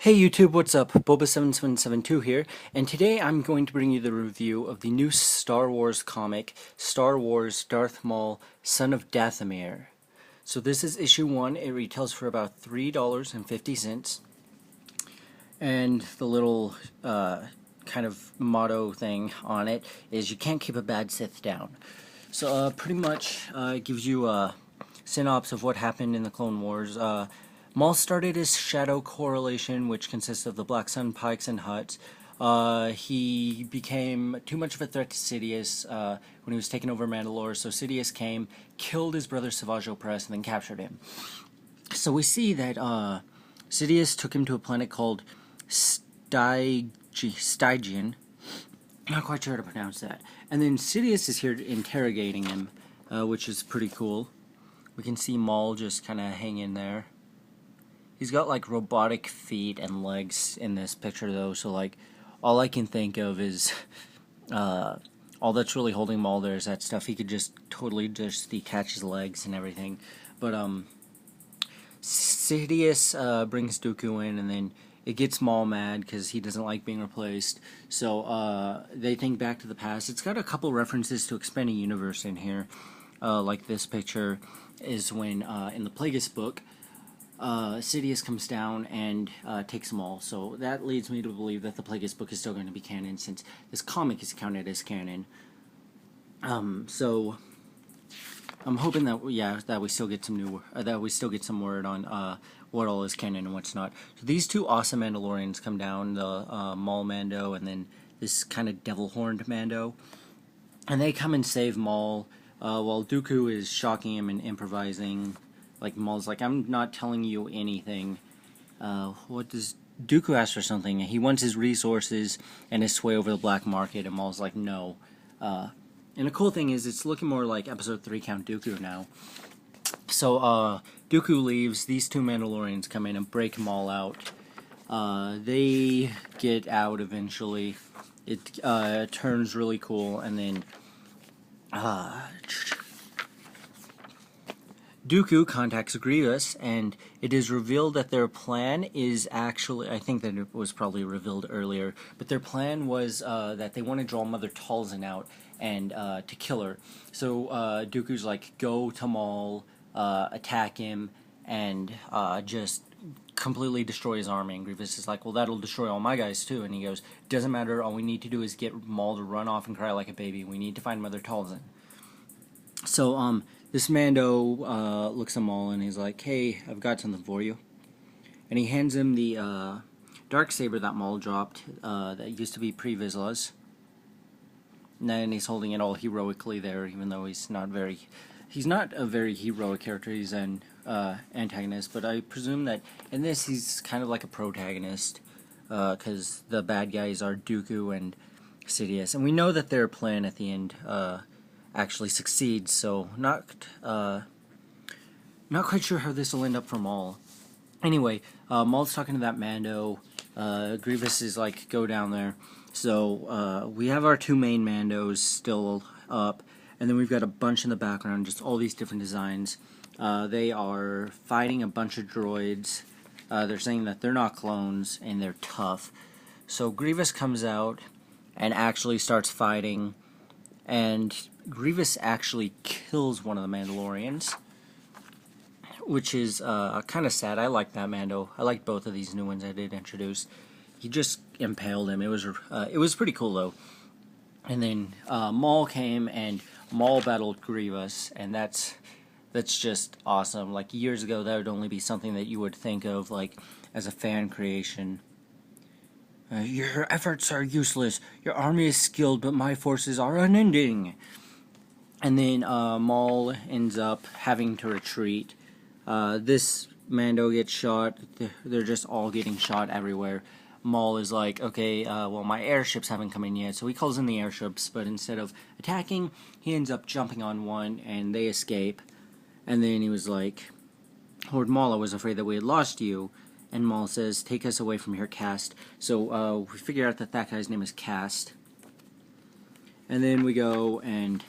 Hey YouTube, what's up? Boba7772 here, and today I'm going to bring you the review of the new Star Wars comic, Star Wars Darth Maul, Son of Dathomir. So this is issue 1, it retails for about $3.50, and the little kind of motto thing on it is you can't keep a bad Sith down. So pretty much it gives you a synopsis of what happened in the Clone Wars. Maul started his shadow correlation, which consists of the Black Sun, Pikes, and Hutts. He became too much of a threat to Sidious when he was taking over Mandalore, so Sidious came, killed his brother Savage Opress, and then captured him. So we see that Sidious took him to a planet called Stygian. Not quite sure how to pronounce that. And then Sidious is here interrogating him, which is pretty cool. We can see Maul just kind of hanging there. He's got like robotic feet and legs in this picture though, so like all I can think of is all that's really holding Maul there is that stuff. He could just totally just detach his legs and everything. But Sidious brings Dooku in, and then it gets Maul mad because he doesn't like being replaced. So they think back to the past. It's got a couple references to Expanding Universe in here. Like this picture is when in the Plagueis book, Sidious comes down and takes them all. So that leads me to believe that the Plagueis book is still going to be canon, since this comic is counted as canon. So I'm hoping that that we still get some word on what all is canon and what's not. So these two awesome Mandalorians come down, the Maul Mando and then this kind of devil-horned Mando, and they come and save Maul while Dooku is shocking him and improvising. Like, Maul's like, I'm not telling you anything. What does... Dooku ask for something. He wants his resources and his sway over the black market, and Maul's like, no. And the cool thing is, it's looking more like Episode 3 Count Dooku now. So, Dooku leaves, these two Mandalorians come in and break Maul out. They get out eventually. It turns really cool, and then... Dooku contacts Grievous, and it is revealed that their plan is actually... I think that it was probably revealed earlier, but their plan was that they want to draw Mother Talzin out and to kill her. So Dooku's like, go to Maul, attack him, and just completely destroy his army. And Grievous is like, well, that'll destroy all my guys too. And he goes, doesn't matter, all we need to do is get Maul to run off and cry like a baby. We need to find Mother Talzin. So, this Mando looks at Maul and he's like, hey, I've got something for you. And he hands him the Darksaber that Maul dropped that used to be pre-Vizsla's. And then he's holding it all heroically there, even though he's not a very heroic character. He's an antagonist, but I presume that in this he's kind of like a protagonist, because the bad guys are Dooku and Sidious. And we know that their plan at the end actually succeeds, so not quite sure how this will end up for Maul. Anyway, Maul's talking to that Mando. Grievous is like, go down there. So we have our two main Mandos still up, and then we've got a bunch in the background, just all these different designs. They are fighting a bunch of droids. They're saying that they're not clones and they're tough. So Grievous comes out and actually starts fighting, and Grievous actually kills one of the Mandalorians, which is kind of sad. I like that Mando. I like both of these new ones I did introduce. He just impaled him. It was pretty cool though. And then Maul came and Maul battled Grievous, and that's just awesome. Like, years ago, that would only be something that you would think of like as a fan creation. Your efforts are useless. Your army is skilled, but my forces are unending. And then Maul ends up having to retreat. This Mando gets shot. They're just all getting shot everywhere. Maul is like, okay, well, my airships haven't come in yet, so he calls in the airships, but instead of attacking, he ends up jumping on one, and they escape. And then he was like, Lord Maul, I was afraid that we had lost you. And Maul says, take us away from here, Cast. So we figure out that that guy's name is Cast. And then we go and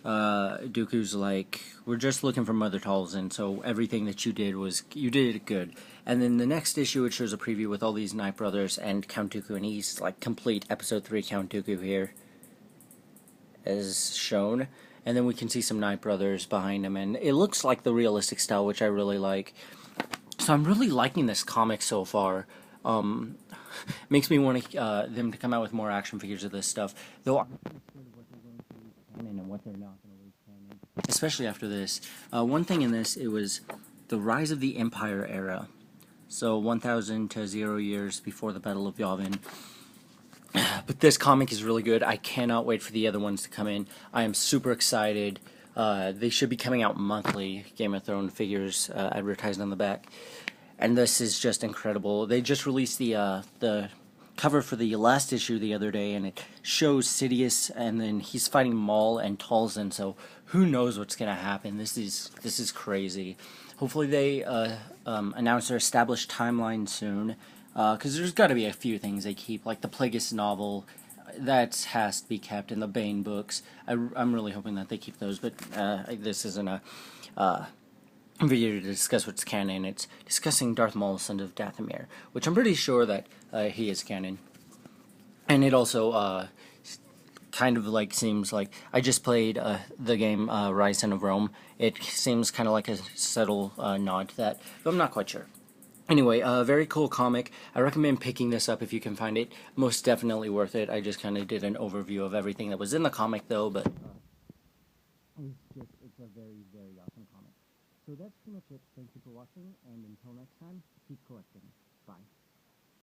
Dooku's like, we're just looking for Mother Talzin, so everything that you did good. And then the next issue, it shows a preview with all these Night Brothers and Count Dooku, and he's like complete Episode 3 Count Dooku here, as shown. And then we can see some Night Brothers behind him, and it looks like the realistic style, which I really like. So I'm really liking this comic so far. Makes me want them to come out with more action figures of this stuff, though I'm not sure what they're going to release canon and what they're not going to release canon, especially after this. One thing in this, it was the Rise of the Empire era, so 1000 to 0 years before the Battle of Yavin. But this comic is really good. I cannot wait for the other ones to come in. I am super excited. They should be coming out monthly, Game of Thrones figures advertised on the back. And this is just incredible. They just released the cover for the last issue the other day, and it shows Sidious, and then he's fighting Maul and Talzin. So who knows what's gonna happen? This is crazy. Hopefully they announce their established timeline soon, because there's got to be a few things they keep, like the Plagueis novel. That has to be kept in the Bane books. I'm really hoping that they keep those, but this isn't a video to discuss what's canon. It's discussing Darth Maul, son of Dathomir, which I'm pretty sure that he is canon. And it also kind of like seems like, I just played the game Rise Son of Rome. It seems kind of like a subtle nod to that, but I'm not quite sure. Anyway, very cool comic. I recommend picking this up if you can find it. Most definitely worth it. I just kind of did an overview of everything that was in the comic, though, but it's a very, very awesome comic. So that's pretty much it. Thank you for watching, and until next time, keep collecting. Bye.